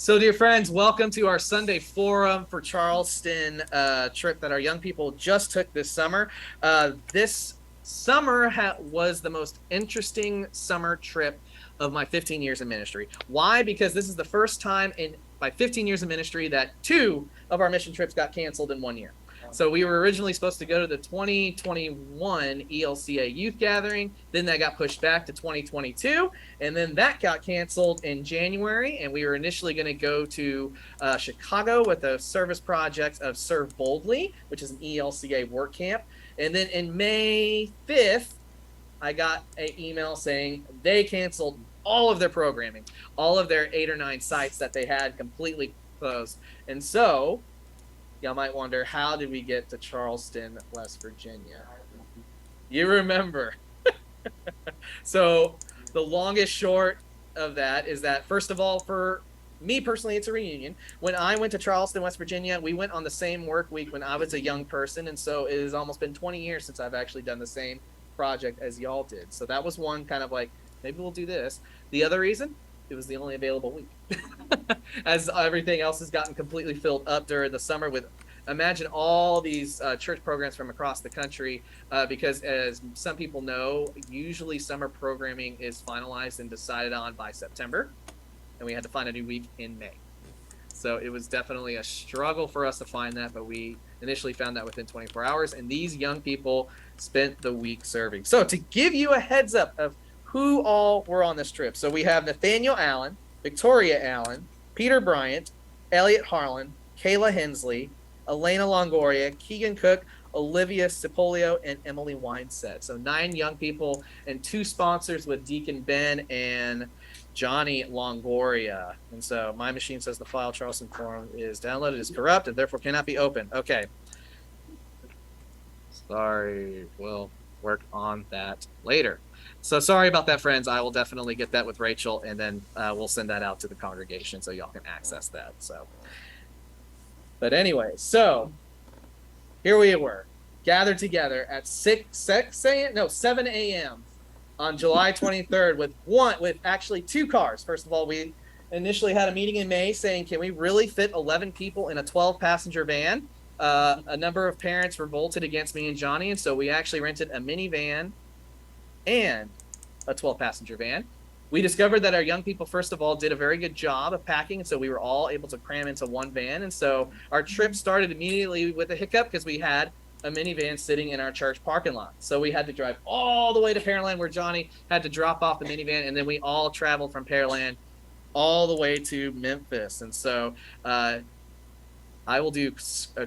So, dear friends, welcome to our Sunday Forum for Charleston trip that our young people just took this summer. This summer was the most interesting summer trip of my 15 years in ministry. Why? Because this is the first time in my 15 years of ministry that 2 of our mission trips got canceled in 1 year. So we were originally supposed to go to the 2021 ELCA youth gathering. Then that got pushed back to 2022. And then that got canceled in January. And we were initially going to go to Chicago with a service project of Serve Boldly, which is an ELCA work camp. And then in May 5th, I got an email saying they canceled all of their programming, all of their 8 or 9 sites that they had completely closed. And so y'all might wonder, how did we get to Charleston, West Virginia? You remember. So the longest short of that is that, first of all, for me personally, it's a reunion. When I went to Charleston, West Virginia, we went on the same work week when I was a young person. And so it has almost been 20 years since I've actually done the same project as y'all did. So that was one kind of like, maybe we'll do this. The other reason, it was the only available week. As everything else has gotten completely filled up during the summer with, imagine all these church programs from across the country, because as some people know, usually summer programming is finalized and decided on by September, and we had to find a new week in May. So it was definitely a struggle for us to find that, but we initially found that within 24 hours, and these young people spent the week serving. So to give you a heads up of who all were on this trip. So we have Nathaniel Allen, Victoria Allen, Peter Bryant, Elliot Harlan, Kayla Hensley, Elena Longoria, Keegan Cook, Olivia Cipolio, and Emily Wineset. So 9 young people and 2 sponsors with Deacon Ben and Johnny Longoria. And so my machine says the file Charleston Forum is downloaded, is corrupt, and therefore cannot be opened. Okay. Sorry, we'll work on that later. So sorry about that, friends. I will definitely get that with Rachel, and then we'll send that out to the congregation so y'all can access that. So, but anyway, so here we were, gathered together at 7 a.m. on July 23rd with actually 2 cars. First of all, we initially had a meeting in May saying, can we really fit 11 people in a 12-passenger van? A number of parents revolted against me and Johnny, and so we actually rented a minivan and a 12-passenger van. We discovered that our young people, first of all, did a very good job of packing, and so we were all able to cram into one van. And so our trip started immediately with a hiccup because we had a minivan sitting in our church parking lot. So we had to drive all the way to Pearland, where Johnny had to drop off the minivan, and then we all traveled from Pearland all the way to Memphis. And so I will do a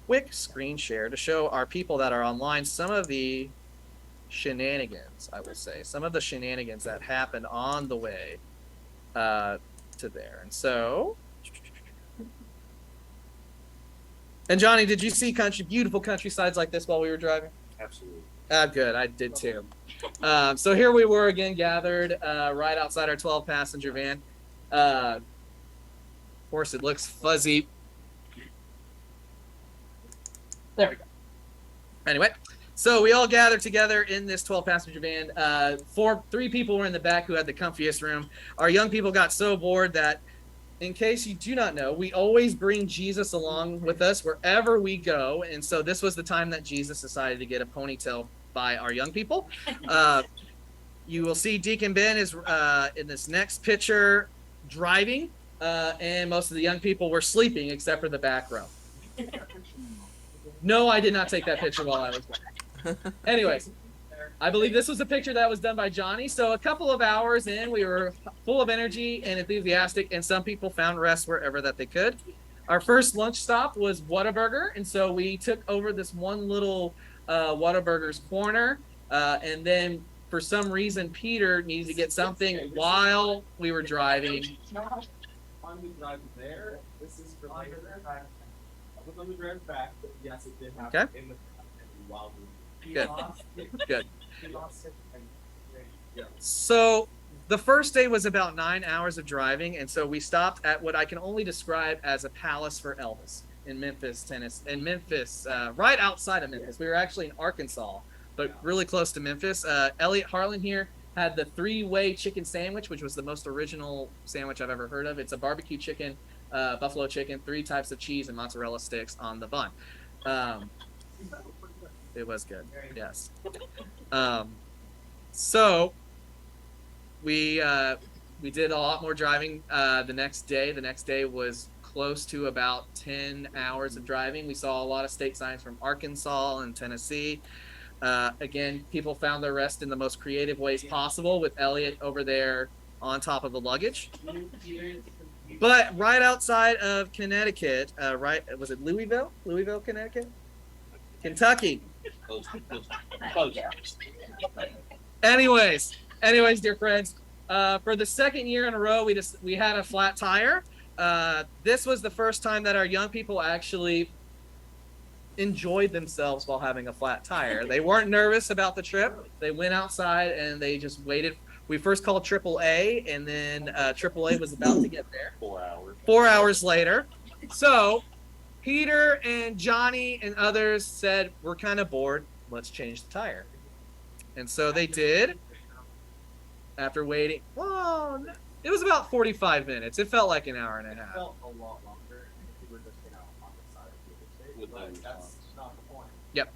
quick screen share to show our people that are online some of the shenanigans, I will say, some of the shenanigans that happened on the way to there. And so, and Johnny, did you see beautiful countrysides like this while we were driving? Absolutely. Good, I did too. So here we were again, gathered right outside our 12-passenger van. Of course, it looks fuzzy. There we go. Anyway, so we all gathered together in this 12-passenger van. 3 people were in the back who had the comfiest room. Our young people got so bored that, in case you do not know, we always bring Jesus along with us wherever we go. And so this was the time that Jesus decided to get a ponytail by our young people. You will see Deacon Ben is in this next picture driving, and most of the young people were sleeping except for the back row. No, I did not take that picture while I was driving. Anyways, I believe this was a picture that was done by Johnny. So a couple of hours in, we were full of energy and enthusiastic, and some people found rest wherever that they could. Our first lunch stop was Whataburger, and so we took over this one little Whataburger's corner, and then for some reason Peter needed to get something while we were driving. On the drive there, this is for later. I was on the drive back, but yes, it did happen in the while we Good. Good. So the first day was about 9 hours of driving, and so we stopped at what I can only describe as a palace for Elvis in Memphis, Tennessee. In Memphis, right outside of Memphis. We were actually in Arkansas, but really close to Memphis. Elliot Harlan here had the 3-way chicken sandwich, which was the most original sandwich I've ever heard of. It's a barbecue chicken, buffalo chicken, 3 types of cheese and mozzarella sticks on the bun. It was good. Yes. So we did a lot more driving the next day. The next day was close to about 10 hours of driving. We saw a lot of state signs from Arkansas and Tennessee. Again, people found their rest in the most creative ways possible, with Elliot over there on top of the luggage. But right outside of Connecticut, was it Louisville, Connecticut? Kentucky. Anyways, dear friends, for the second year in a row, we had a flat tire. This was the first time that our young people actually enjoyed themselves while having a flat tire. They weren't nervous about the trip. They went outside and they just waited. We first called AAA, and then AAA was about to get there. 4 hours. 4 hours later. So Peter and Johnny and others said, we're kind of bored. Let's change the tire. And so they did. After waiting, well, it was about 45 minutes. It felt like an hour and a half. It felt a lot longer if we were just on the side of the interstate. That's not the point. Yep.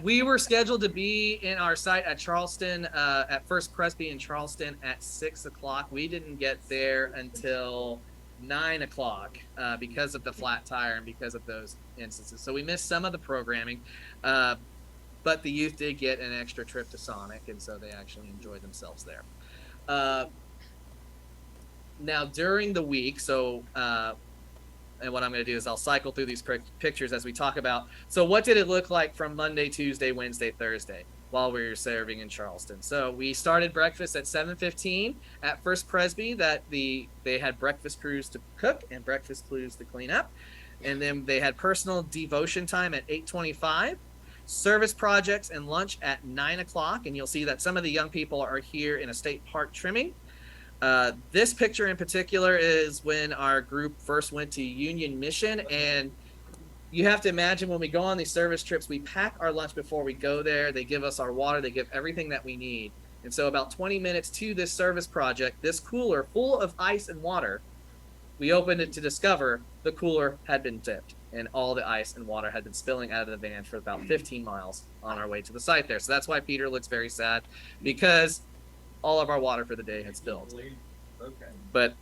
We were scheduled to be in our site at Charleston, at First Presby in Charleston at 6 o'clock. We didn't get there until 9 o'clock because of the flat tire and because of those instances. So we missed some of the programming, but the youth did get an extra trip to Sonic, and so they actually enjoyed themselves there. Now, during the week, and what I'm going to do is I'll cycle through these pictures as we talk about. So what did it look like from Monday, Tuesday, Wednesday, Thursday while we were serving in Charleston? So we started breakfast at 7:15 at First Presby. They had breakfast crews to cook and breakfast crews to clean up. And then they had personal devotion time at 8:25, service projects and lunch at 9 o'clock. And you'll see that some of the young people are here in a state park trimming. This picture in particular is when our group first went to Union Mission, and you have to imagine when we go on these service trips, we pack our lunch before we go there. They give us our water. They give everything that we need. And so about 20 minutes to this service project, this cooler full of ice and water, we opened it to discover the cooler had been dipped and all the ice and water had been spilling out of the van for about 15 miles on our way to the site there. So that's why Peter looks very sad, because all of our water for the day had spilled. Okay. But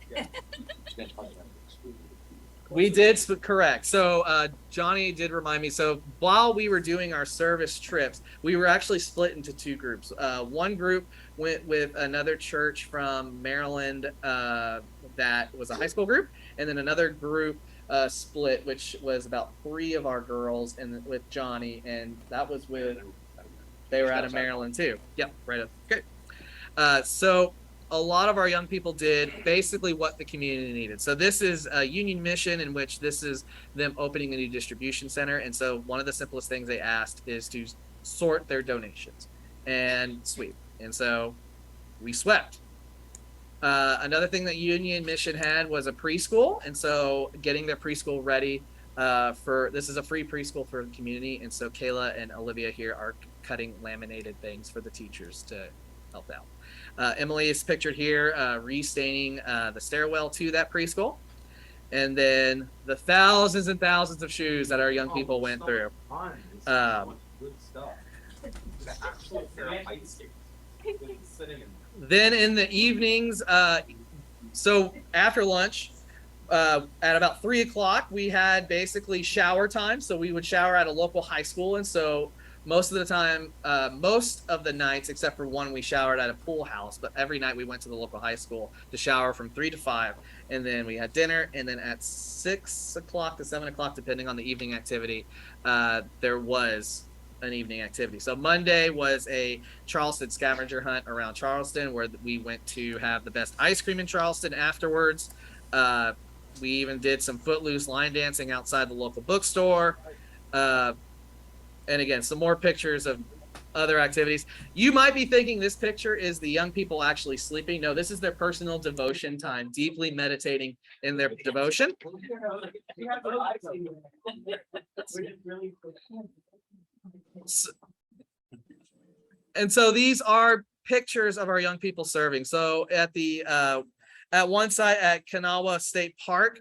we did correct. So Johnny did remind me. So while we were doing our service trips, we were actually split into 2 groups. One group went with another church from Maryland that was a high school group, and then another group split, which was about 3 of our girls, and with Johnny, and that was they were out of Maryland too. Yep, right up. Okay. So a lot of our young people did basically what the community needed. So this is a Union Mission, in which this is them opening a new distribution center. And so one of the simplest things they asked is to sort their donations and sweep. And so we swept. Another thing that Union Mission had was a preschool. And so getting their preschool ready this is a free preschool for the community. And so Kayla and Olivia here are cutting laminated things for the teachers to help out. Emily is pictured here restaining the stairwell to that preschool. And then the thousands and thousands of shoes that our young people went through. Good stuff. The actual pair of ice skates sitting in. Then in the evenings, so after lunch, at about 3 o'clock, we had basically shower time. So we would shower at a local high school. And so most of the time, most of the nights, except for one, we showered at a pool house. But every night we went to the local high school to shower from 3 to 5. And then we had dinner. And then at 6 o'clock to 7 o'clock, depending on the evening activity, there was an evening activity. So Monday was a Charleston scavenger hunt around Charleston, where we went to have the best ice cream in Charleston afterwards. We even did some footloose line dancing outside the local bookstore. And again, some more pictures of other activities. You might be thinking this picture is the young people actually sleeping. No, this is their personal devotion time, deeply meditating in their devotion. And so these are pictures of our young people serving. So at one site at Kanawha State Park,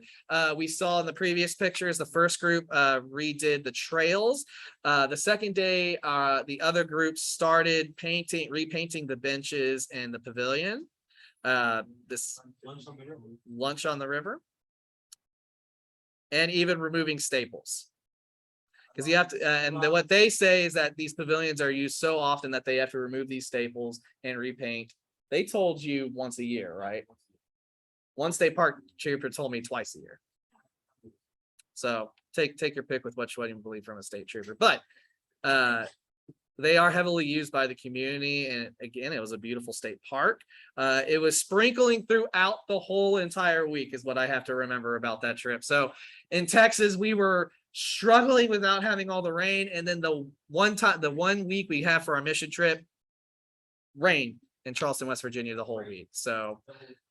we saw in the previous pictures, the first group redid the trails. The second day, the other group started repainting the benches and the pavilion. This lunch on the river, and even removing staples. Because you have to, and what they say is that these pavilions are used so often that they have to remove these staples and repaint. They told you once a year, right? One state park trooper told me twice a year. So take your pick with what you believe from a state trooper. But they are heavily used by the community. And again, it was a beautiful state park. It was sprinkling throughout the whole entire week is what I have to remember about that trip. So in Texas, we were struggling without having all the rain. And then the one week we have for our mission trip, rain in Charleston, West Virginia, the whole week. So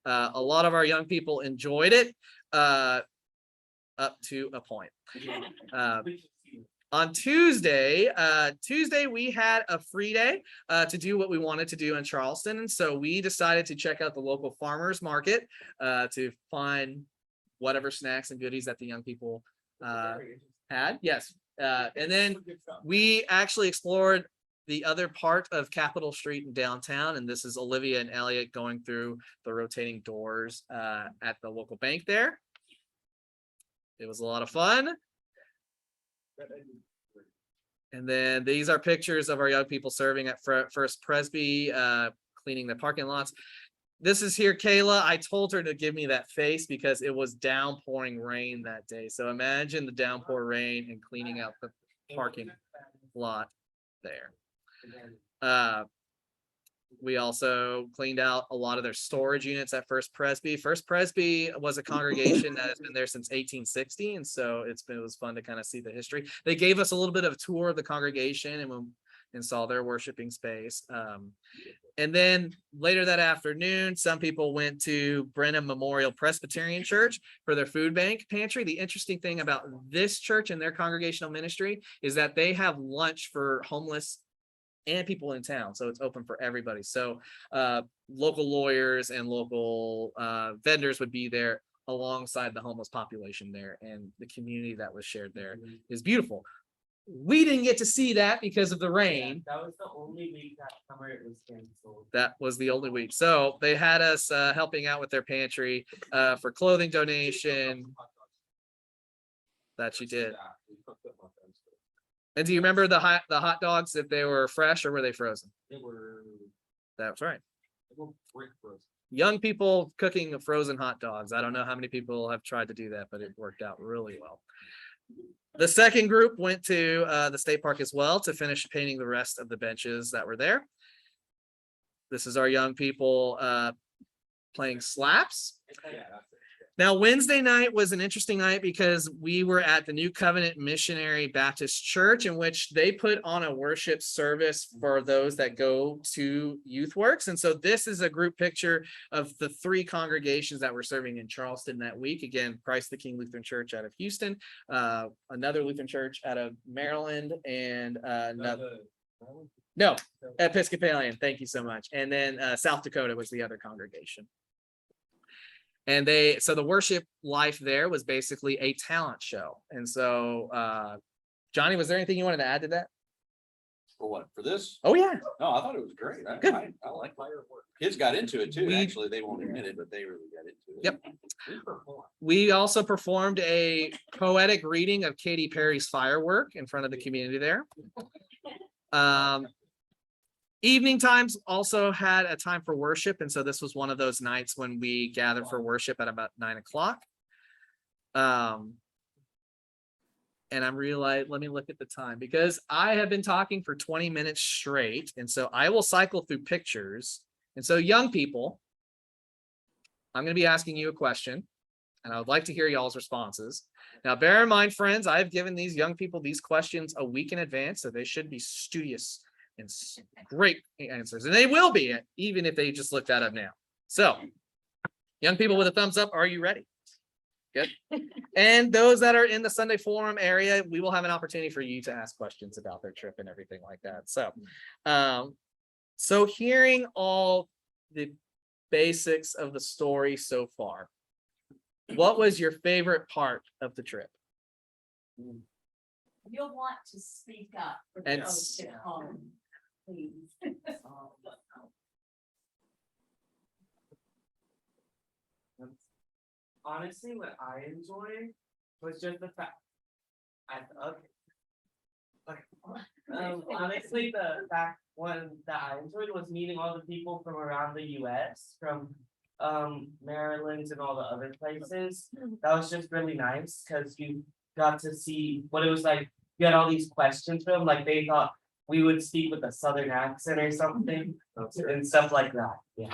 a lot of our young people enjoyed it up to a point. On Tuesday, we had a free day to do what we wanted to do in Charleston. And so we decided to check out the local farmers market to find whatever snacks and goodies that the young people had. Yes. And then we actually explored the other part of Capitol Street in downtown. And this is Olivia and Elliot going through the rotating doors at the local bank there. It was a lot of fun. And then these are pictures of our young people serving at First Presby, cleaning the parking lots. This is here, Kayla. I told her to give me that face because it was downpouring rain that day. So imagine the downpour rain and cleaning out the parking lot there. We also cleaned out a lot of their storage units at First Presby. First Presby was a congregation that has been there since 1860. And so it was fun to kind of see the history. They gave us a little bit of a tour of the congregation and saw their worshiping space. And then later that afternoon, some people went to Brenham Memorial Presbyterian Church for their food bank pantry. The interesting thing about this church and their congregational ministry is that they have lunch for homeless and people in town. So it's open for everybody. So local lawyers and local vendors would be there alongside the homeless population there. And the community that was shared there is beautiful. We didn't get to see that because of the rain. Yeah, that was the only week that summer it was canceled. That was the only week. So they had us helping out with their pantry for clothing donation. That you did. And do you remember the hot dogs, if they were fresh or were they frozen? They were. That's right. They were brick frozen. Young people cooking frozen hot dogs. I don't know how many people have tried to do that, but it worked out really well. The second group went to the state park as well to finish painting the rest of the benches that were there. This is our young people playing slaps. Yeah, Now, Wednesday night was an interesting night because we were at the New Covenant Missionary Baptist Church, in which they put on a worship service for those that go to Youth Works. And so this is a group picture of the three congregations that were serving in Charleston that week. Again, Christ the King Lutheran Church out of Houston, another Lutheran Church out of Maryland, and no, Episcopalian. Thank you so much. And then South Dakota was the other congregation. And so the worship life there was basically a talent show. And so, Johnny, was there anything you wanted to add to that? For what? For this? Oh, yeah. No, I thought it was great. Good. I like fireworks. Kids got into it too. Actually, they won't admit it, but they really got into it. Yep. We also performed a poetic reading of Katy Perry's Firework in front of the community there. Evening times also had a time for worship. And so this was one of those nights when we gathered for worship at about 9 o'clock. And I'm let me look at the time because I have been talking for 20 minutes straight. And so I will cycle through pictures. And so young people, I'm going to be asking you a question and I would like to hear y'all's responses. Now, bear in mind, friends, I've given these young people these questions a week in advance, so they should be studious and great answers. And they will be, even if they just look that up now. So, young people with a thumbs up, are you ready? Good. And those that are in the Sunday Forum area, we will have an opportunity for you to ask questions about their trip and everything like that. So, So hearing all the basics of the story so far, what was your favorite part of the trip? You'll want to speak up for And those at home, please. Honestly, what I enjoyed was just the fact. Honestly, the fact one that I enjoyed was meeting all the people from around the US, from Maryland and all the other places. That was just really nice because you got to see what it was like. You had all these questions from them, like they thought we would speak with a southern accent or something and stuff like that. Yeah.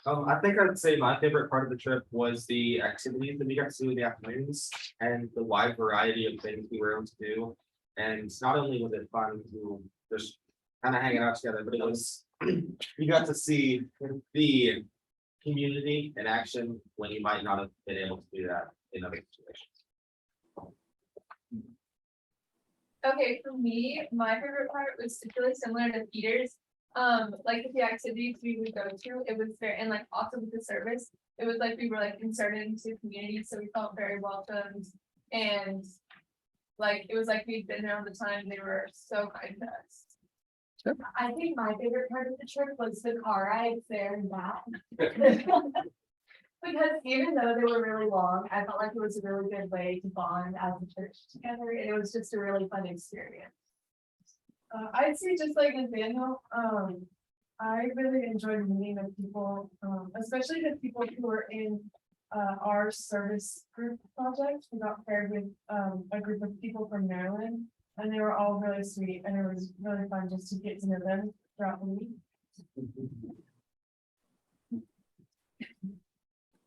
I think I'd say my favorite part of the trip was the activities that we got to do in the afternoons and the wide variety of things we were able to do. And not only was it fun to just kind of hanging out together, but it was, you got to see the community in action when you might not have been able to do that in other situations. Okay, for me, my favorite part was really similar to Peter's. Like with the activities we would go to, it was very, and like also with the service, it was like we were like inserted into the community, so we felt very welcomed. And like, it was like we'd been there all the time, they were so kind to us. I think my favorite part of the trip was the car rides there and back. Because even though they were really long, I felt like it was a really good way to bond as a church together, and it was just a really fun experience. I'd say just like Nathaniel, I really enjoyed meeting the people, especially the people who were in our service group project. We got paired with a group of people from Maryland, and they were all really sweet, and it was really fun just to get to know them throughout the week.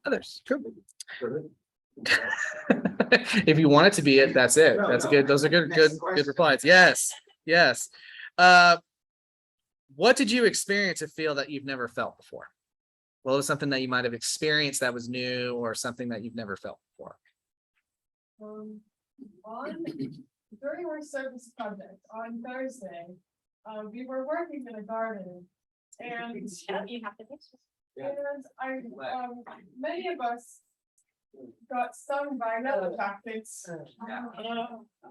Others, cool. If you want it to be it, that's it. That's a good, those are good replies. Yes, yes. What did you experience or feel that you've never felt before? What was something that you might have experienced that was new, or something that you've never felt before? During our service project on Thursday, we were working in a garden, and You have to picture. many of us got stung by yellow jackets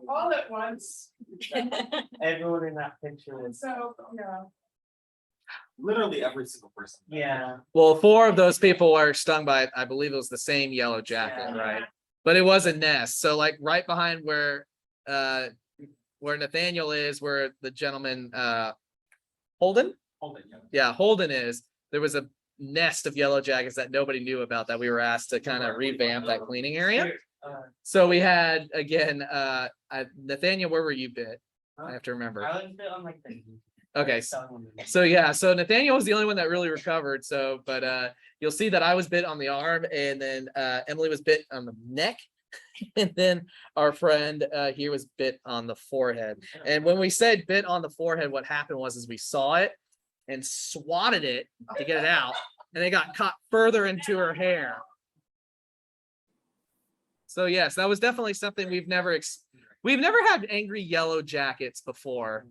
all at once. Everyone in that picture And was, so, yeah. Literally every single person. yeah. Well, 4 of those people were stung by, I believe it was the same yellow jacket, Yeah. right? But it was a nest. So like right behind where Nathaniel is, where the gentleman Holden? Yeah, Holden is, there was a nest of yellow jackets that nobody knew about that we were asked to kind of revamp that cleaning area. So we had, again, Nathaniel, where were you bit? I have to remember. I was a bit on like the. Okay, so yeah, so Nathaniel was the only one that really recovered. So, but you'll see that I was bit on the arm, and then Emily was bit on the neck, and then our friend here was bit on the forehead. And when we said bit on the forehead, what happened was we saw it and swatted it to get it out, and it got caught further into her hair. So yes, that was definitely something we've never had angry yellow jackets before.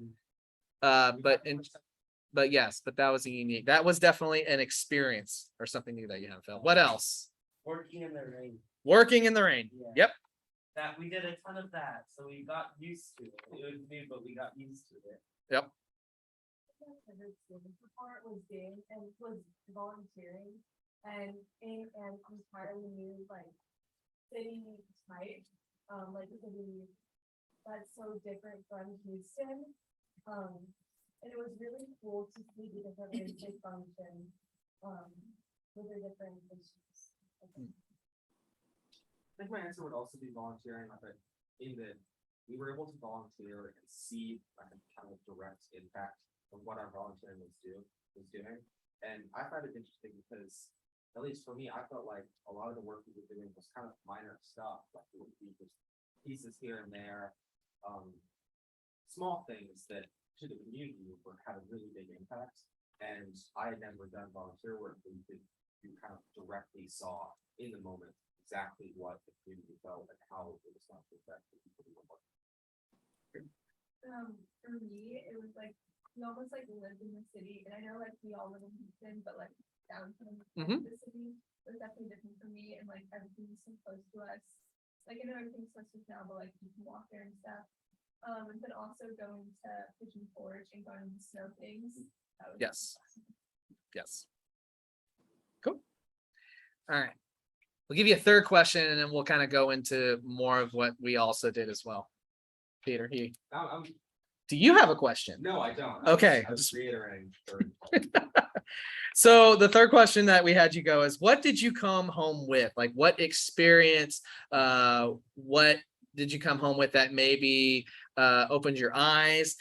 But yes, but that was a unique, that was definitely an experience or something new that you haven't felt. What else? Working in the rain. Working in the rain. Yeah. Yep. That we did a ton of that, so we got used to it. It was new, but we got used to it. Yep. Part was being and was volunteering and in an entirely new like city type, like a city that's so different from Houston. And it was really cool to see the different ways they function with their different issues. I think my answer would also be volunteering, but in that we were able to volunteer and see like a kind of direct impact of what our volunteering was doing. And I find it interesting because, at least for me, I felt like a lot of the work we were doing was kind of minor stuff, like it would be just pieces here and there, small things that to the community were had a really big impact. And I had never done volunteer work where you kind of directly saw in the moment exactly what the community felt and how it was not to affect the people who were working. For me, it was like we almost like live in the city, and I know like we all live in Houston, but like downtown Mhm. the city was definitely different for me, and like everything's so close to us. Like I know everything's close to us now, but like you can walk there and stuff. And then also going to Pigeon Forge and going to snow things. That was Yes. awesome. Yes. Cool. All right. We'll give you a third question and then we'll kind of go into more of what we also did as well. Peter, do you have a question? No, I don't. Okay. I was reiterating. So the third question that we had you go is, what did you come home with? Like what experience, what did you come home with that maybe opened your eyes?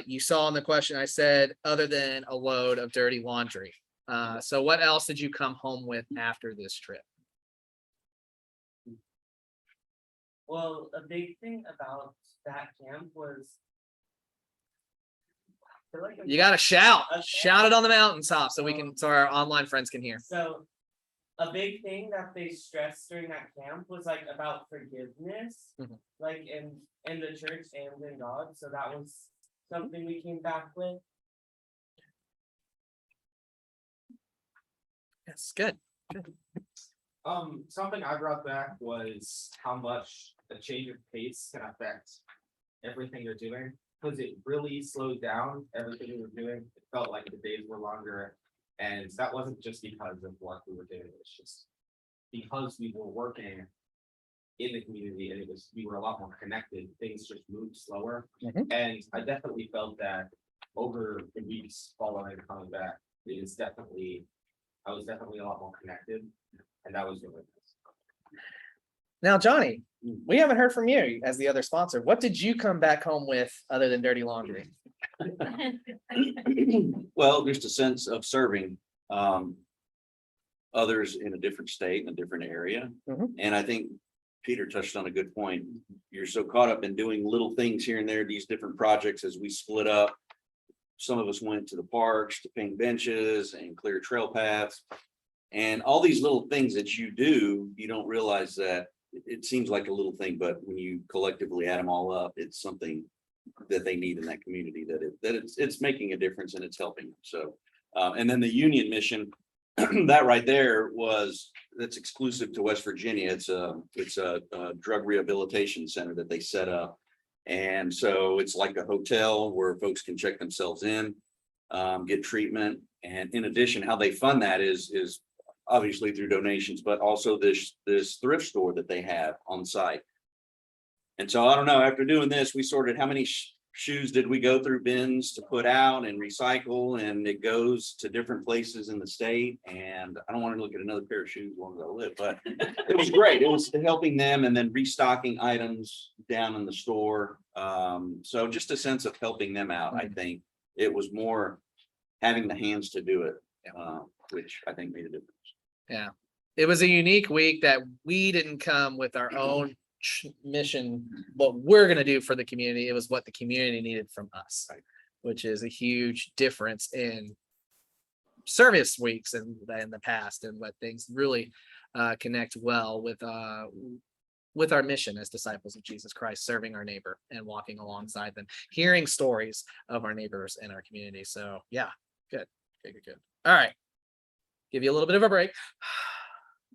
You saw in the question I said, other than a load of dirty laundry. So what else did you come home with after this trip? Well, a big thing about that camp was. I feel like You gotta shout, Okay. shout it on the mountaintop so we can, so our online friends can hear. So, a big thing that they stressed during that camp was like about forgiveness, Mhm. like in the church and in God. So that was something we came back with. Yes, good. Something I brought back was how much a change of pace can affect everything you're doing. Because it really slowed down everything we were doing. It felt like the days were longer. And that wasn't just because of what we were doing. It's just because we were working in the community and we were a lot more connected. Things just moved slower. Mhm. And I definitely felt that over the weeks following coming back, I was definitely a lot more connected. And that was really nice. Now, Johnny, we haven't heard from you as the other sponsor. What did you come back home with other than dirty laundry? Well, just a sense of serving others in a different state, in a different area. Mhm. And I think Peter touched on a good point. You're so caught up in doing little things here and there, these different projects as we split up. Some of us went to the parks to paint benches and clear trail paths. And all these little things that you do, you don't realize that it seems like a little thing, but when you collectively add them all up, it's something that they need in that community, it's making a difference and it's helping them. So, and then the union mission, that right there that's exclusive to West Virginia. It's a drug rehabilitation center that they set up. And so it's like a hotel where folks can check themselves in, get treatment. And in addition, how they fund that is obviously through donations, but also this thrift store that they have on site. And so I don't know, after doing this, we sorted how many shoes did we go through bins to put out and recycle, and it goes to different places in the state. And I don't want to look at another pair of shoes as long as I live, but it was great. It was helping them and then restocking items down in the store. So just a sense of helping them out. I think it was more having the hands to do it, which I think made a difference. Yeah, it was a unique week that we didn't come with our own mission, what we're going to do for the community. It was what the community needed from us, which is a huge difference in service weeks in the past, and let things really connect well with our mission as disciples of Jesus Christ, serving our neighbor and walking alongside them, hearing stories of our neighbors in our community. So yeah, good. All right. Give you a little bit of a break.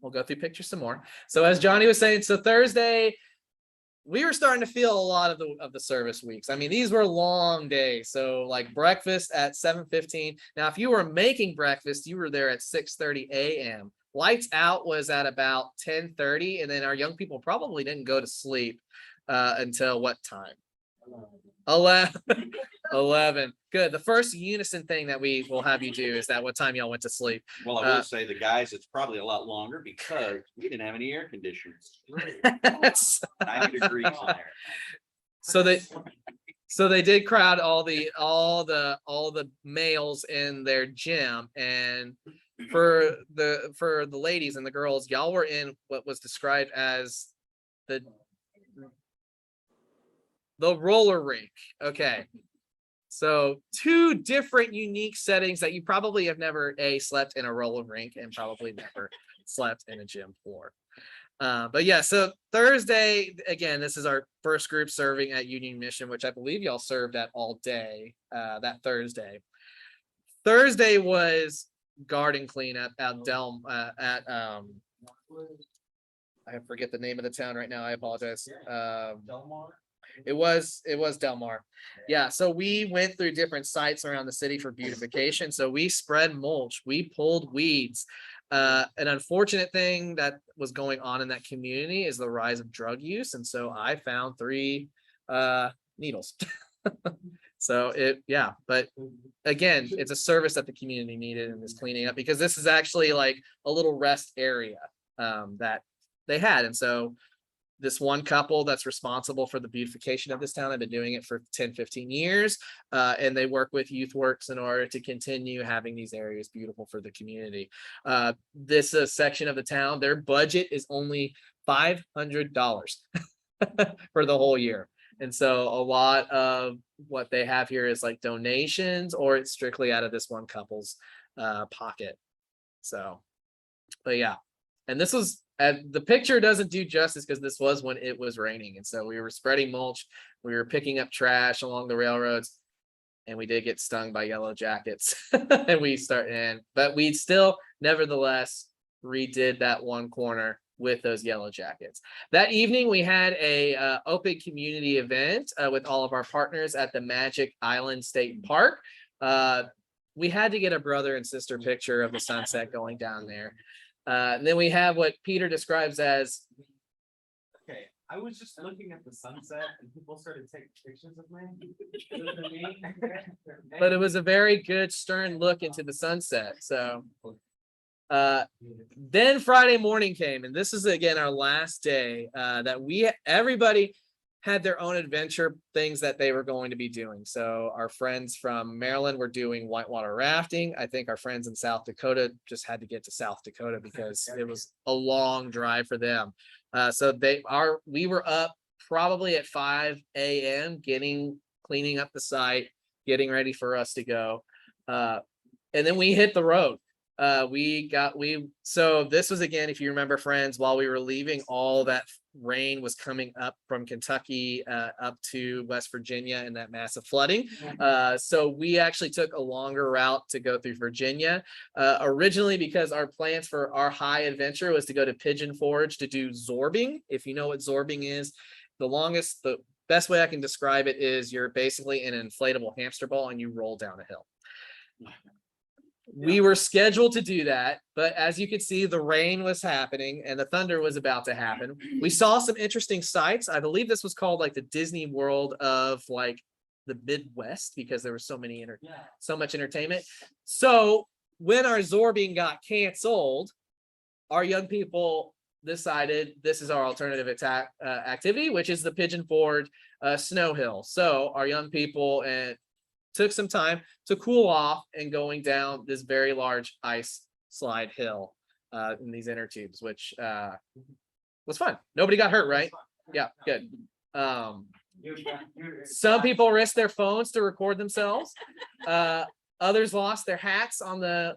We'll go through pictures some more. So as Johnny was saying, so Thursday, we were starting to feel a lot of the service weeks. I mean, these were long days. So like breakfast at 7:15. Now, if you were making breakfast, you were there at 6:30 a.m. Lights out was at about 10:30. And then our young people probably didn't go to sleep until what time? 11. Good. The first unison thing that we will have you do is that what time y'all went to sleep. Well, I will say the guys, it's probably a lot longer because we didn't have any air conditioners. 90 degrees in there. So they did crowd all the males in their gym, and for the ladies and the girls, y'all were in what was described as the roller rink. Okay. So 2 different unique settings that you probably have never slept in a roller rink and probably never slept in a gym floor. But yeah, so Thursday, again, this is our first group serving at Union Mission, which I believe y'all served at all day, that Thursday. Thursday was garden cleanup at I forget the name of the town right now. I apologize. It was Del Mar. Yeah, so we went through different sites around the city for beautification. So we spread mulch, we pulled weeds. An unfortunate thing that was going on in that community is the rise of drug use. And so I found 3 needles. So but again, it's a service that the community needed in this cleaning up, because this is actually like a little rest area that they had. And so this one couple that's responsible for the beautification of this town, I've been doing it for 10-15 years, and they work with Youth Works in order to continue having these areas beautiful for the community. This section of the town, their budget is only $500 for the whole year. And so a lot of what they have here is like donations, or it's strictly out of this one couple's pocket. So, but yeah, and this was, the picture doesn't do justice because this was when it was raining. And so we were spreading mulch, we were picking up trash along the railroads, and we did get stung by yellow jackets. And but we still nevertheless redid that one corner with those yellow jackets. That evening, we had a open community event with all of our partners at the Magic Island State Park. We had to get a brother and sister picture of the sunset going down there. And then we have what Peter describes as. Okay, I was just looking at the sunset and people started taking pictures of me. But it was a very good stern look into the sunset. So then Friday morning came, and this is again our last day that everybody had their own adventure things that they were going to be doing. So our friends from Maryland were doing whitewater rafting. I think our friends in South Dakota just had to get to South Dakota because it was a long drive for them. So we were up probably at 5 a.m. cleaning up the site, getting ready for us to go. And then we hit the road. So this was, again, if you remember, friends, while we were leaving, all that rain was coming up from Kentucky up to West Virginia and that massive flooding. So we actually took a longer route to go through Virginia originally, because our plans for our high adventure was to go to Pigeon Forge to do zorbing. If you know what zorbing is, the best way I can describe it is you're basically in an inflatable hamster ball and you roll down a hill. We were scheduled to do that, but as you can see, the rain was happening and the thunder was about to happen. We saw some interesting sights. I believe this was called like the Disney World of like the Midwest, because there was so much entertainment. So when our zorbing got canceled, our young people decided this is our alternative activity, which is the Pigeon Forge snow hill. So our young people took some time to cool off and going down this very large ice slide hill in these inner tubes, which was fun. Nobody got hurt, right? Yeah, good. Some people risked their phones to record themselves. Others lost their hats on the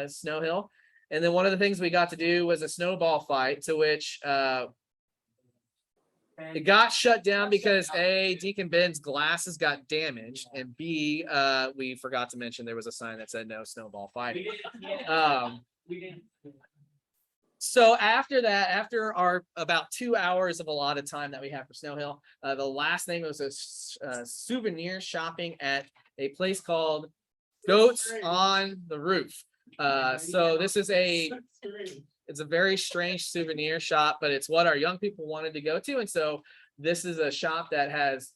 snow hill. And then one of the things we got to do was a snowball fight, to which it got shut down because A, Deacon Ben's glasses got damaged, and B, we forgot to mention there was a sign that said no snowball fighting. So after that, after our about 2 hours of allotted time that we have for Snow Hill, the last thing was a souvenir shopping at a place called Goats on the Roof. So this is it's a very strange souvenir shop, but it's what our young people wanted to go to. And so this is a shop that has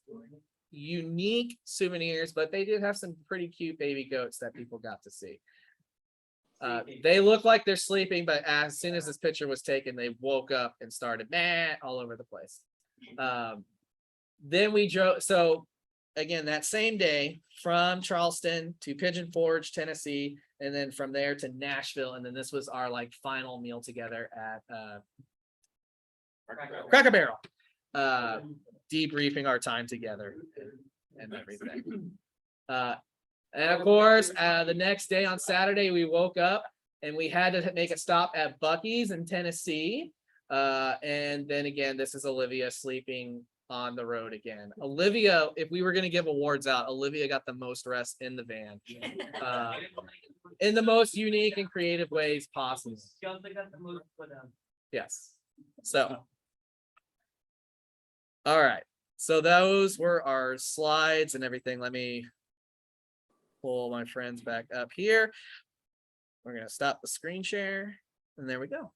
unique souvenirs, but they did have some pretty cute baby goats that people got to see. They look like they're sleeping, but as soon as this picture was taken, they woke up and started all over the place. Then we drove. So again, that same day from Charleston to Pigeon Forge, Tennessee, and then from there to Nashville. And then this was our like final meal together at Cracker Barrel, debriefing our time together and everything. And of course, the next day on Saturday, we woke up and we had to make a stop at Buc-ee's in Tennessee. And then again, this is Olivia sleeping on the road again. Olivia, if we were gonna give awards out, Olivia got the most rest in the van. In the most unique and creative ways possible. She also got the most for them. Yes. So. All right. So those were our slides and everything. Let me pull my friends back up here. We're gonna stop the screen share and there we go.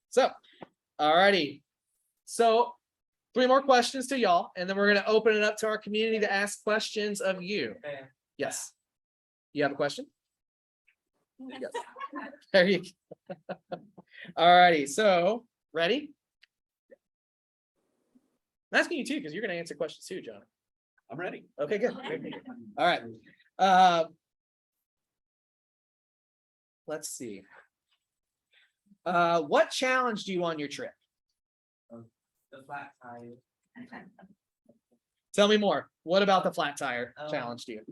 So, alrighty. So 3 more questions to y'all, and then we're gonna open it up to our community to ask questions of you. Okay. Yes. You have a question? Yes. There you go. Alrighty, so ready? I'm asking you too, because you're gonna answer questions too, John. I'm ready. Okay, good. All right. Let's see. What challenged you on your trip? The flat tire. Tell me more. What about the flat tire Um, challenged you?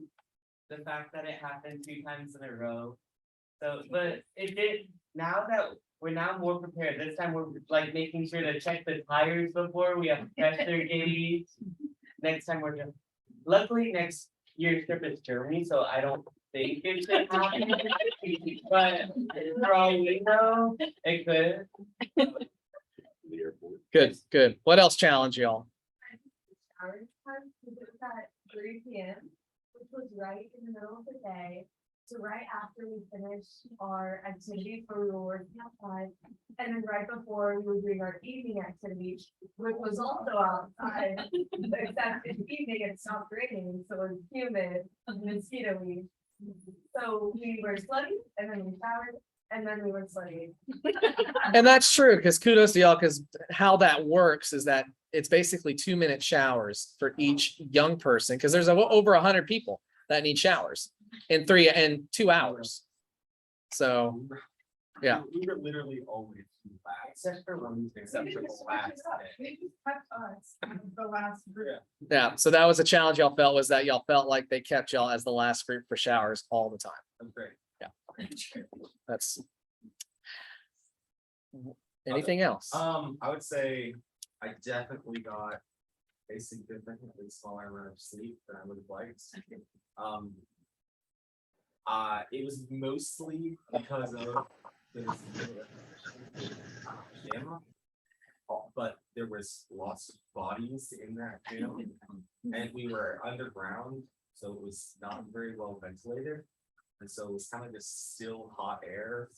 The fact that it happened 2 times in a row. So, but it did, now that we're now more prepared, this time we're like making sure to check the tires before we have pressure gauge. Next time we're just, luckily next year's trip is Germany, so I don't think it should happen. But for all we know, it could. The airport. Good, good. What else challenged y'all? Hours time, because it was at 3 p.m., which was right in the middle of the day. So right after we finished our activities where we were working outside, and then right before we were doing our evening activities, which was also outside, except in the evening it stopped raining, so it was humid, mosquito-y. So we were sweaty, and then we showered, and then we were sweaty. And that's true, because kudos to y'all, because how that works is that it's basically 2-minute showers for each young person, because there's over 100 people that need showers in 2 hours. So, yeah. We were literally always too fast. Except for one. Except for the last day. They just kept us, the last group. Yeah, so that was a challenge y'all felt, was that y'all felt like they kept y'all as the last group for showers all the time. That's great. That's. Anything else? I would say I definitely got a significantly smaller amount of sleep than I would have liked. It was mostly because of the gym, but there was lots of bodies in that gym, and we were underground, so it was not very well ventilated. And so it was kind of just still hot air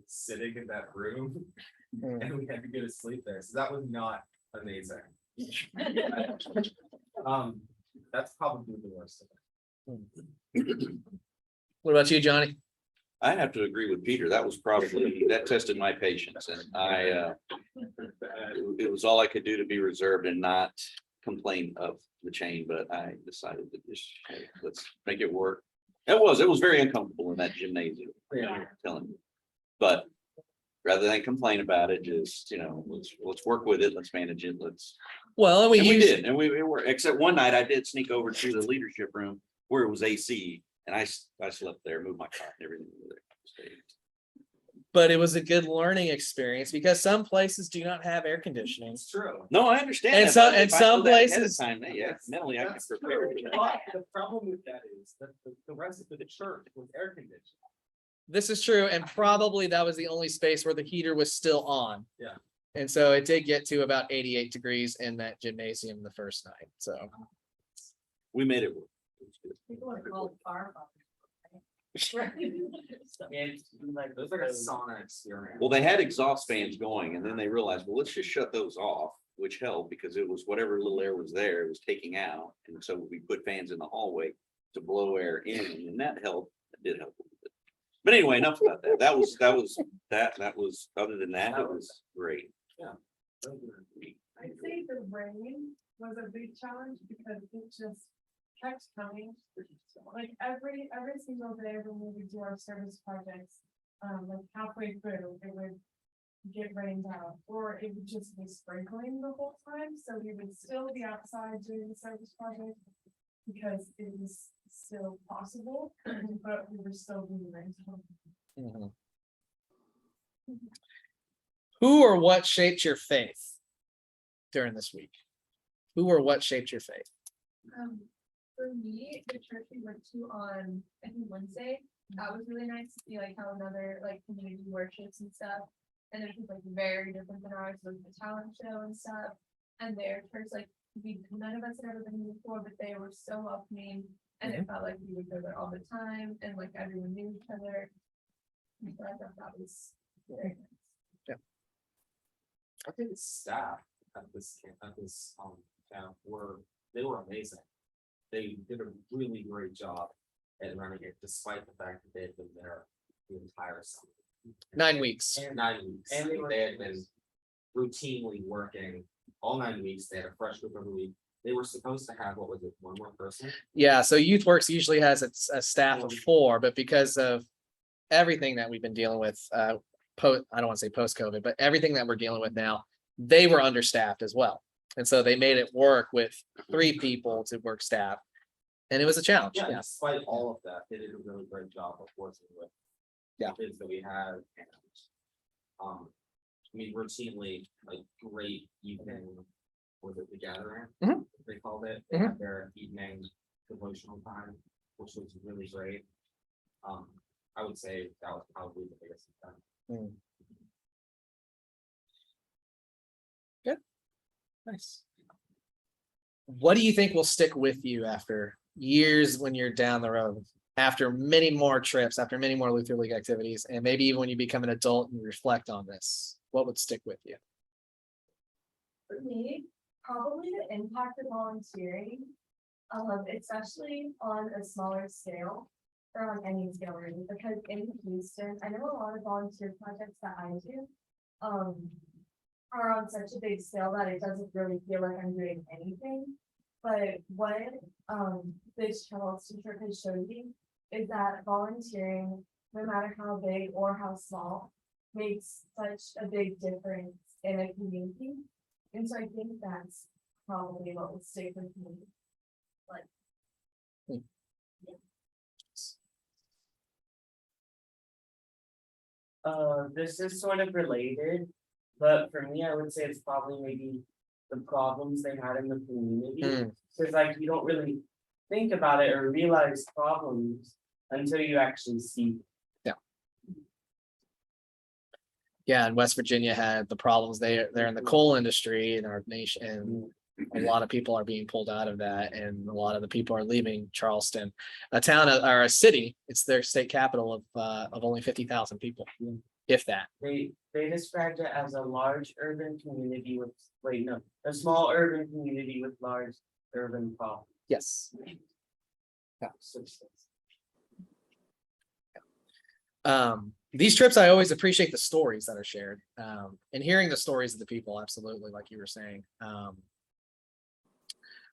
sitting in that room, and we had to go to sleep there. So that was not amazing. That's probably the worst of it. What about you, Johnny? I have to agree with Peter. That was probably, that tested my patience, and it was all I could do to be reserved and not complain of the chain, but I decided to just, hey, let's make it work. It was very uncomfortable in that gymnasium, I'm telling you. But rather than complain about it, just, let's work with it, let's manage it, Well, and and we did, and we were, except one night I did sneak over to the leadership room where it was AC, and I slept there, moved my car and everything over there. but it was a good learning experience, because some places do not have air conditioning. It's true. No, I understand. And that, so- but and if I some know that ahead of places- time, yeah, mentally I can That's prepare. true. But the problem with that is that the rest of the church was air conditioned. This is true, and probably that was the only space where the heater was still on. Yeah. And so it did get to about 88 degrees in that gymnasium the first night, so. We made it work. It was good. People are called firefighters. It's like, It was like a sauna experience. Well, they had exhaust fans going, and then they realized, well, let's just shut those off, which helped because it was whatever little air was there, it was taking out. And so we put fans in the hallway to blow air in, and that helped. It did help a little bit. But anyway, enough about that. That was, other than that, it was great. I'd say the rain was a big challenge because it just kept coming. Like every single day when we would do our service projects, like halfway through, it would get rained out, or it would just be sprinkling the whole time, so we would still be outside doing the service project because it was still possible, but we were still being rained out. Who or what shaped your faith during this week? Who or what shaped your faith? For me, the church we went to on, I think Wednesday, that was really nice to see like how another like community worships and stuff. And it was like very different than ours, with the talent show and stuff. And their church, like none of us had ever been there before, but they were so welcoming. And it felt like we would go there all the time and like everyone knew each other. And so I thought that was very nice. I think the staff at this town they were amazing. They did a really great job at running it, despite the fact that they had been there the entire summer. 9 weeks. And 9 weeks, And and they had been routinely working all 9 weeks. They had a fresh group every week. They were supposed to have, what was it, one more person? Yeah, so Youth Works usually has a staff of 4, but because of everything that we've been dealing with, I don't want to say post-COVID, but everything that we're dealing with now, they were understaffed as well. And so they made it work with 3 people to work staff. And it was a challenge. Yeah, Yeah. despite all of that, they did a really great job of working with Yeah. the kids that we had, and I mean, routinely, like, great evening, was it the gathering? Mhm. They called it, they had their evening devotional time, which was really great. I would say that was probably the biggest thing. Good. Nice. What do you think will stick with you after years when you're down the road, after many more trips, after many more Lutheran League activities, and maybe even when you become an adult and you reflect on this? What would stick with you? For me, probably the impact of volunteering, especially on a smaller scale or on any scale really, because in Houston, I know a lot of volunteer projects that I do are on such a big scale that it doesn't really feel like I'm doing anything. But what this Charleston trip has shown me is that volunteering, no matter how big or how small, makes such a big difference in a community. And so I think that's probably what will stick with me. This is sort of related, but for me, I would say it's probably maybe the problems they had in the community. Cause like you don't really think about it or realize problems until you actually see. Yeah, and West Virginia had the problems. They're in the coal industry in our nation, and a lot of people are being pulled out of that, and a lot of the people are leaving Charleston, a town or a city. It's their state capital of only 50,000 people, if that. They described it as a large urban community with, a small urban community with large urban problems. Yes. These trips, I always appreciate the stories that are shared, and hearing the stories of the people. Absolutely, like you were saying.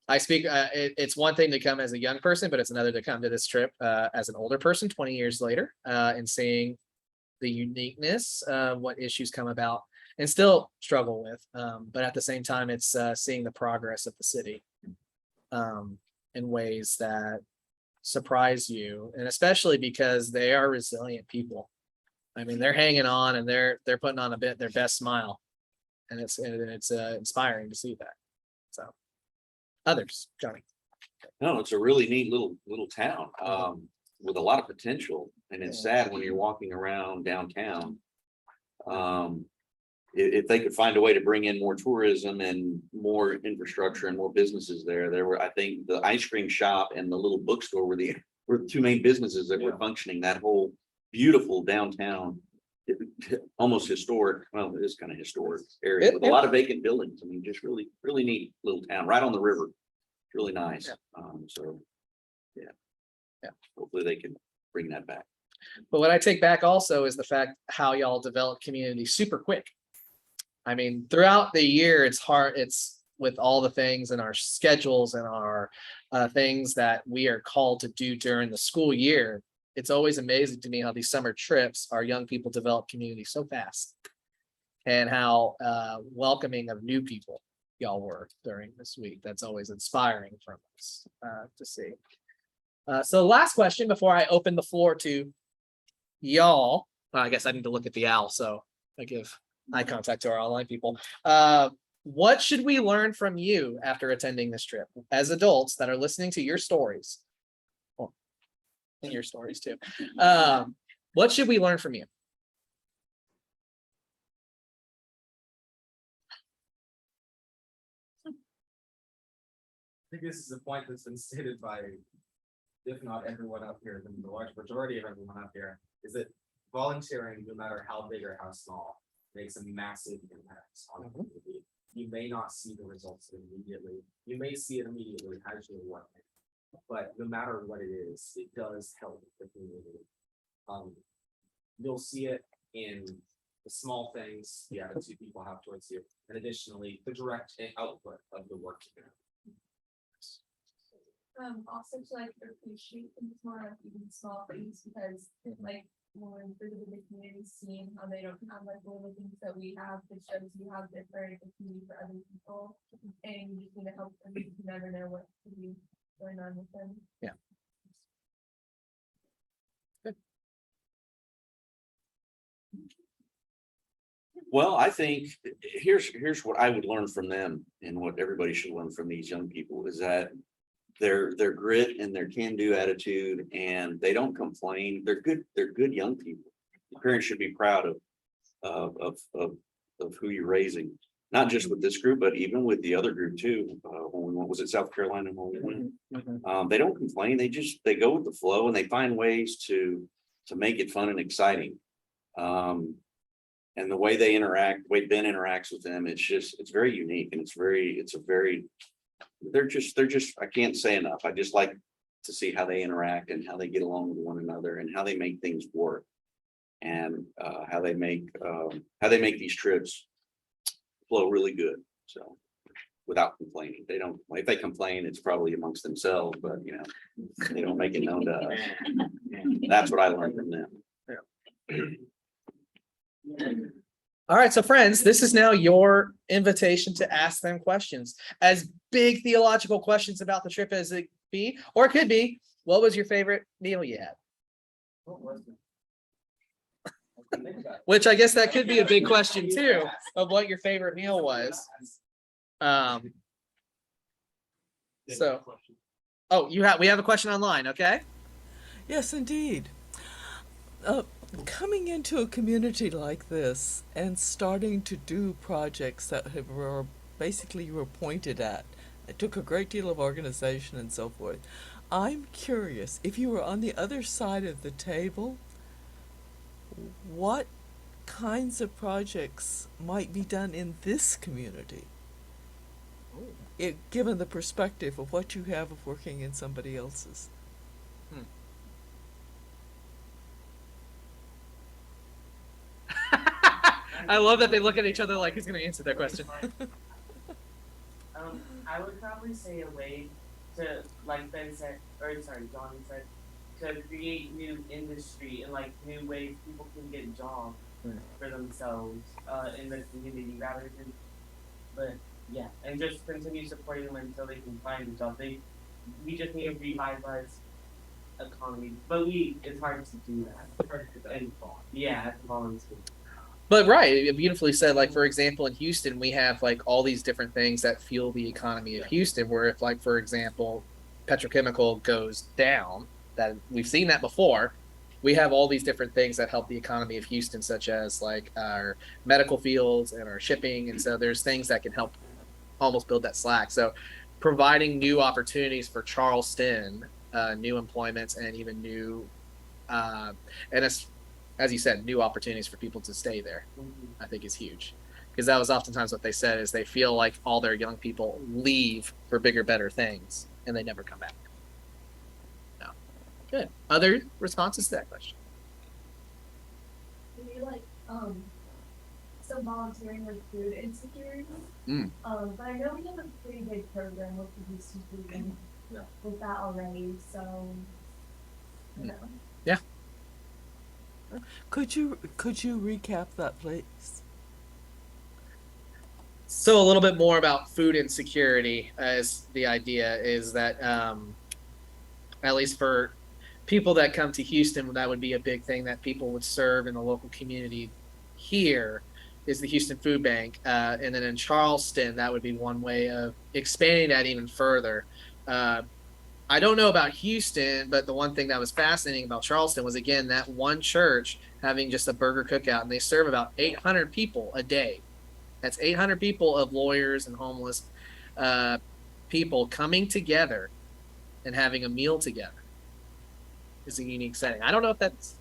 I speak. It's one thing to come as a young person, but it's another to come to this trip as an older person, 20 years later, and seeing the uniqueness of what issues come about and still struggle with. But at the same time, it's seeing the progress of the city in ways that surprise you, and especially because they are resilient people. I mean, they're hanging on, and they're putting on their best smile, and it's inspiring to see that. So, others, Johnny. No, it's a really neat little town with a lot of potential, and it's sad when you're walking around downtown. If they could find a way to bring in more tourism and more infrastructure and more businesses there were, I think, the ice cream shop and the little bookstore were the 2 main businesses that were functioning. That whole beautiful downtown, almost historic, well, it is kind of historic area with a lot of vacant buildings. I mean, just really neat little town right on the river. Really nice. So hopefully they can bring that back. But what I take back also is the fact how y'all develop community super quick. I mean, throughout the year, it's hard. It's with all the things in our schedules and our things that we are called to do during the school year. It's always amazing to me how these summer trips, our young people develop community so fast, and how welcoming of new people y'all were during this week. That's always inspiring from us to see. So last question before I open the floor to y'all. I guess I need to look at the owl, so I give eye contact to our online people. What should we learn from you after attending this trip as adults that are listening to your stories? Well, and your stories too. What should we learn from you? I think this is a point that's been stated by, if not everyone up here, then the large majority of everyone up here, is that volunteering, no matter how big or how small, makes a massive impact on the community. You may not see the results immediately. You may see it immediately as you're working, but no matter what it is, it does help the community. You'll see it in the small things, the attitude people have towards you, and additionally, the direct output of the work you do. Also to like appreciate things more, like even small things, because like when we're visiting the community, seeing how they don't have like all the things that we have, it shows you how different it can be for other people. And you just need to help them, you never know what could be going on with them. Yeah. Good. Well, I think here's what I would learn from them, and what everybody should learn from these young people is that their grit and their can-do attitude, and they don't complain. They're good young people. The parents should be proud of who you're raising, not just with this group, but even with the other group too. When we went, was it South Carolina when we went? They don't complain. They go with the flow, and they find ways to make it fun and exciting. And the way they interact, the way Ben interacts with them, it's very unique, and they're just, I can't say enough. I just like to see how they interact and how they get along with one another and how they make things work, and how they make these trips flow really good. So without complaining, if they complain, it's probably amongst themselves, but they don't make it known to us. That's what I learned from them. All right, so friends, this is now your invitation to ask them questions. As big theological questions about the trip as it be, or it could be, what was your favorite meal you had? What was it? Which I guess that could be a big question too, of what your favorite meal was. So, we have a question online, okay? Yes, indeed. Coming into a community like this and starting to do projects that were basically you were pointed at, it took a great deal of organization and so forth. I'm curious, if you were on the other side of the table, what kinds of projects might be done in this community? Given the perspective of what you have of working in somebody else's. I love that they look at each other like who's going to answer that question. I would probably say a way to, like Ben said, or sorry, Johnny said, to create new industry and like new ways people can get jobs for themselves in the community rather than, but yeah, and just continue supporting them until they can find a job. We just need to revitalize economy, but it's hard to do that. And yeah, at the volunteer. But right, beautifully said. Like, for example, in Houston, we have like all these different things that fuel the economy of Houston, where if like, for example, petrochemical goes down, that we've seen that before, we have all these different things that help the economy of Houston, such as like our medical fields and our shipping. And so there's things that can help almost build that slack. So providing new opportunities for Charleston, new employments, and even new, and as you said, new opportunities for people to stay there, I think is huge. Because that was oftentimes what they said, is they feel like all their young people leave for bigger, better things, and they never come back. No. Good. Other responses to that question? Maybe like, so volunteering with food insecurity. But I know we have a pretty big program with the Houston Food Bank with that already, so, you know. Yeah. Could you recap that, please? So a little bit more about food insecurity, as the idea is that, at least for people that come to Houston, that would be a big thing that people would serve in the local community here. is the Houston Food Bank. And then in Charleston, that would be one way of expanding that even further. I don't know about Houston, but the one thing that was fascinating about Charleston was, again, that one church having just a burger cookout, and they serve about 800 people a day. That's 800 people of lawyers and homeless people coming together and having a meal together. It's a unique setting. I don't know if that's,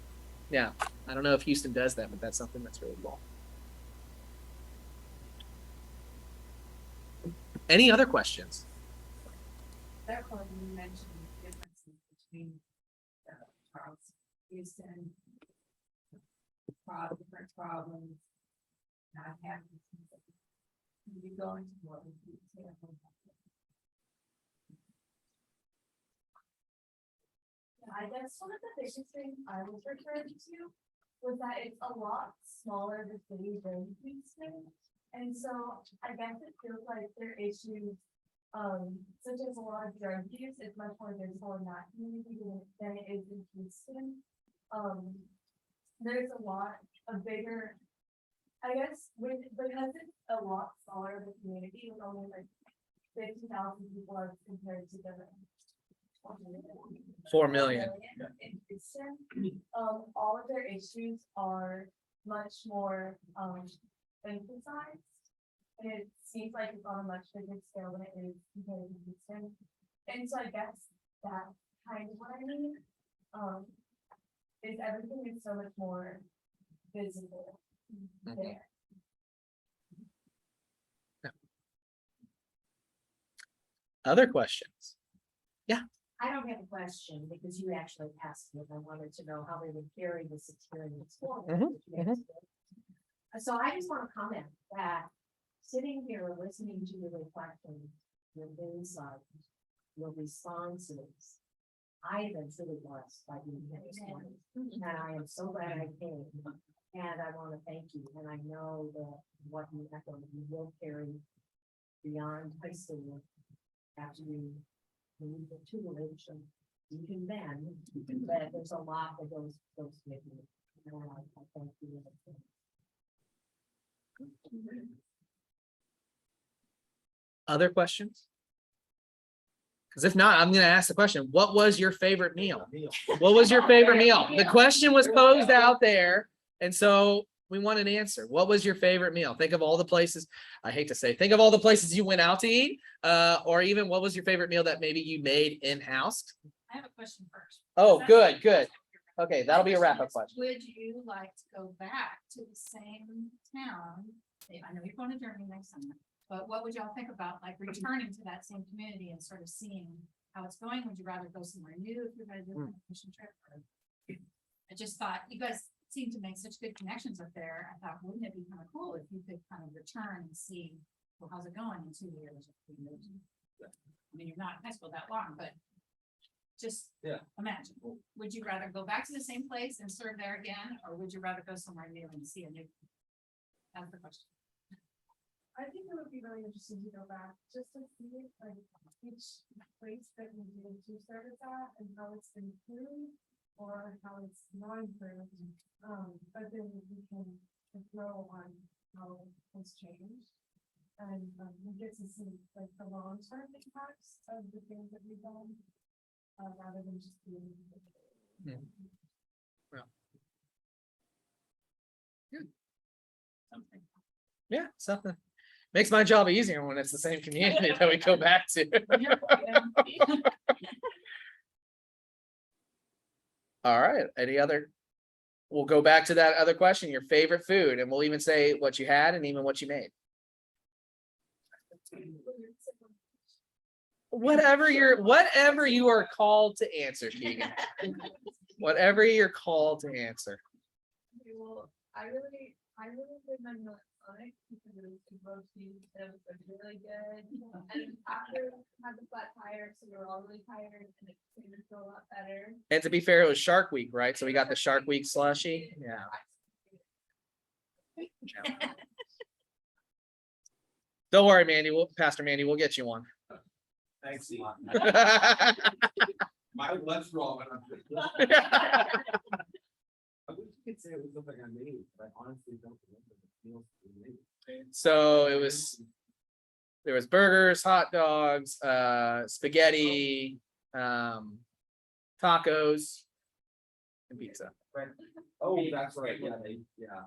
yeah, I don't know if Houston does that, but that's something that's really cool. Any other questions? That one you mentioned the differences between Charleston, Houston, different problems, not having. You go into more detail. I guess one of the biggest things I was referring to was that it's a lot smaller the city than Houston. And so I guess it feels like there are issues, such as a lot of drug use is much more visible in that community than it is in Houston. There's a lot of bigger, I guess, because it's a lot smaller of a community with only like 50,000 people as compared to the 4 million. in Houston. All of their issues are much more emphasized. And it seems like it's on a much bigger scale than it is compared to Houston. And so I guess that's kind of what I mean. Is everything is so much more visible there. Other questions? I don't have a question because you actually asked me if I wanted to know how they would carry this experience forward. So I just want to comment that sitting here listening to your reflections, your insights, your responses, I have been truly blessed by being here this morning. And I am so glad I came. And I want to thank you. And I know that what you echoed, you will carry beyond high school after you move the tutelage of Deacon Ben, but there's a lot that goes with you. And I thank you. Other questions? Because if not, I'm going to ask the question, what was your favorite meal? What was your favorite meal? The question was posed out there. And so we want an answer. What was your favorite meal? Think of all the places, I hate to say, think of all the places you went out to eat, or even what was your favorite meal that maybe you made in-house? I have a question first. Oh, good, good. Okay, that'll be a wrap-up question. Would you like to go back to the same town? I know you're going to Germany next summer, but what would y'all think about like returning to that same community and sort of seeing how it's going? Would you rather go somewhere new if you're going to do a mission trip? Or I just thought you guys seem to make such good connections up there. I thought, wouldn't it be kind of cool if you could kind of return and see, well, how's it going in 2 years? Or 3 years? I mean, you're not in high school that long, but just imagine, would you rather go back to the same place and serve there again, or would you rather go somewhere new and see a new? That's the question. I think it would be really interesting to go back just to see like each place that we do service at and how it's improved or how it's not improved. But then we can grow on how it's changed. And we get to see like the long-term impacts of the things that we've done, rather than just being. Well. Good. Something. Yeah, something. Makes my job easier when it's the same community that we go back to. All right, any other? We'll go back to that other question, your favorite food, and we'll even say what you had and even what you made. Whatever you are called to answer, Keegan. Whatever you're called to answer. Okay, well, I really did my milk tonic because it was roasty, it was really good. And after we had the flat tire, so we were all really tired and it seemed to feel a lot better. And to be fair, it was Shark Week, right? So we got the Shark Week slushy. Yeah. Don't worry, Mandy. Pastor Mandy, we'll get you one. Thanks a lot. My lunch roll. I wish you could say it was something I made, but I honestly don't remember the meals. So there was burgers, hot dogs, spaghetti, tacos, and pizza. Oh, that's right,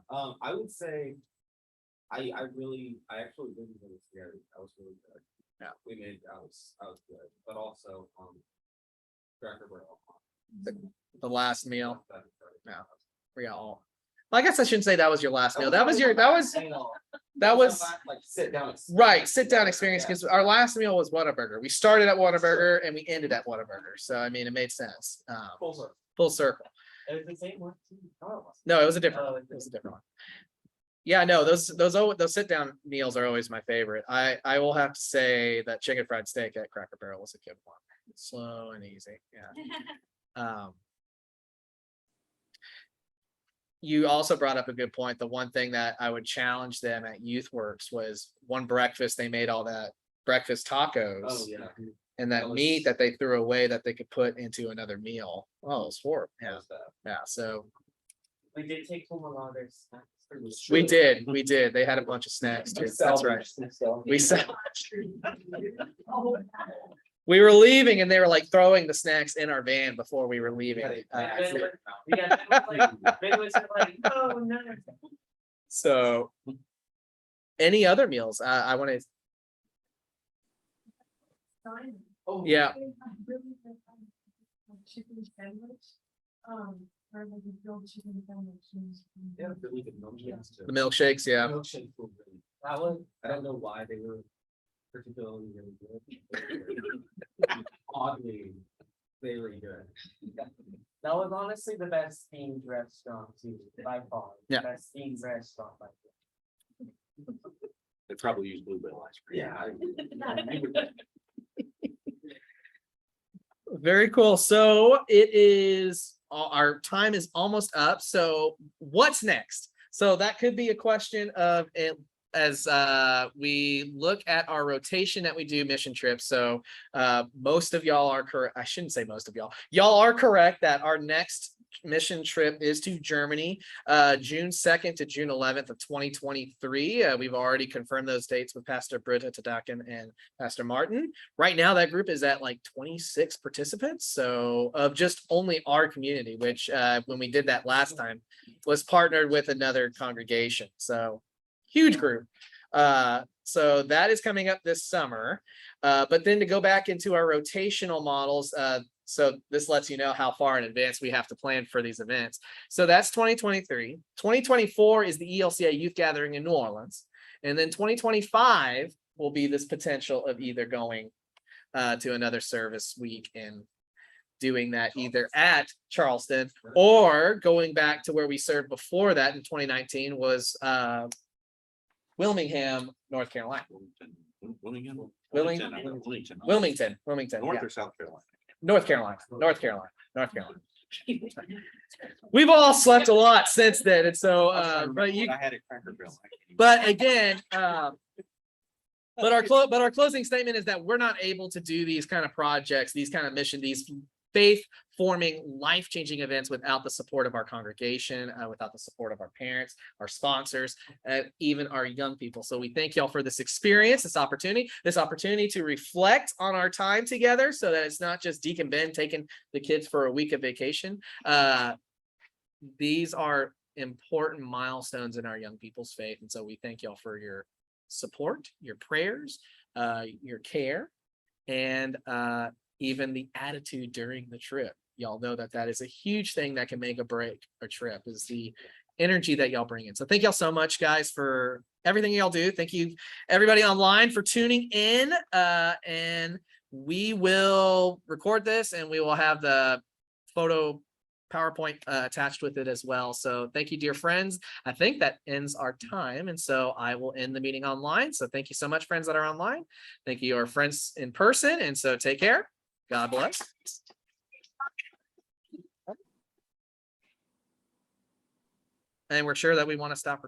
I would say. I actually didn't really scary, that was really good. Yeah. I was good, but also, Cracker Barrel. The last meal. That is right. Yeah. We got all. Well, I guess I shouldn't say that was your last meal. That was Like sit down. right. Sit down experience, because our last meal was Whataburger. We started at Whataburger and we ended at Whataburger. So I mean, it made sense. Full circle. It was the same one. Too. No, it wasn't. No, it was a different Oh, one. It was a different one. Yeah, no, those sit down meals are always my favorite. I will have to say that chicken fried steak at Cracker Barrel was a good one. Slow and easy. Yeah. You also brought up a good point. The one thing that I would challenge them at YouthWorks was one breakfast, they made all that breakfast tacos. Oh, yeah. And that That was- meat that they threw away that they could put into another meal. Oh, it was horrible. That Yeah, was bad. yeah. So We did take home a lot of their snacks. we did. They had a bunch of snacks too. That's right. We sell. We were leaving and they were like throwing the snacks in our van before we were leaving. Oh, no. So. Any other meals? I want to, Oh, yeah, Chicken sandwich, or like a grilled chicken sandwich. Yeah, really good milkshakes too. the milkshakes, yeah. Milkshakes were really, That was, I don't know why they were particularly really good. Oddly, very good. that was honestly the best themed restaurant too, by far. Yeah. Best themed restaurant by far. They probably use bluebell ice cream. Yeah. Very cool. So it is, our time is almost up. So what's next? So that could be a question of it as we look at our rotation that we do mission trips. So most of y'all are correct. I shouldn't say most of y'all. Y'all are correct that our next mission trip is to Germany, June 2nd to June 11th of 2023. We've already confirmed those dates with Pastor Britta Tadakin and Pastor Martin. Right now, that group is at like 26 participants. So of just only our community, which when we did that last time was partnered with another congregation. So huge group. So that is coming up this summer. But then to go back into our rotational models, so this lets you know how far in advance we have to plan for these events. So that's 2023. 2024 is the ELCA Youth Gathering in New Orleans. And then 2025 will be this potential of either going to another service week and doing that either at Charleston or going back to where we served before that in 2019 was Wilmington, North Carolina. Wilmington. Wilmington, North yeah. or South Carolina? North Carolina. We've all slept a lot since then, and so but you, I had a Cracker Barrel. but again, but our closing statement is that we're not able to do these kind of projects, these kind of mission, these faith-forming, life-changing events without the support of our congregation, without the support of our parents, our sponsors, even our young people. So we thank y'all for this experience, this opportunity to reflect on our time together so that it's not just Deacon Ben taking the kids for a week of vacation. These are important milestones in our young people's faith. And so we thank y'all for your support, your prayers, your care, and even the attitude during the trip. Y'all know that that is a huge thing that can make or break a trip, is the energy that y'all bring in. So thank y'all so much, guys, for everything y'all do. Thank you everybody online for tuning in, and we will record this and we will have the photo PowerPoint attached with it as well. So thank you, dear friends. I think that ends our time. And so I will end the meeting online. So thank you so much, friends that are online. Thank you, our friends in person. And so take care. God bless. And we're sure that we want to stop recording.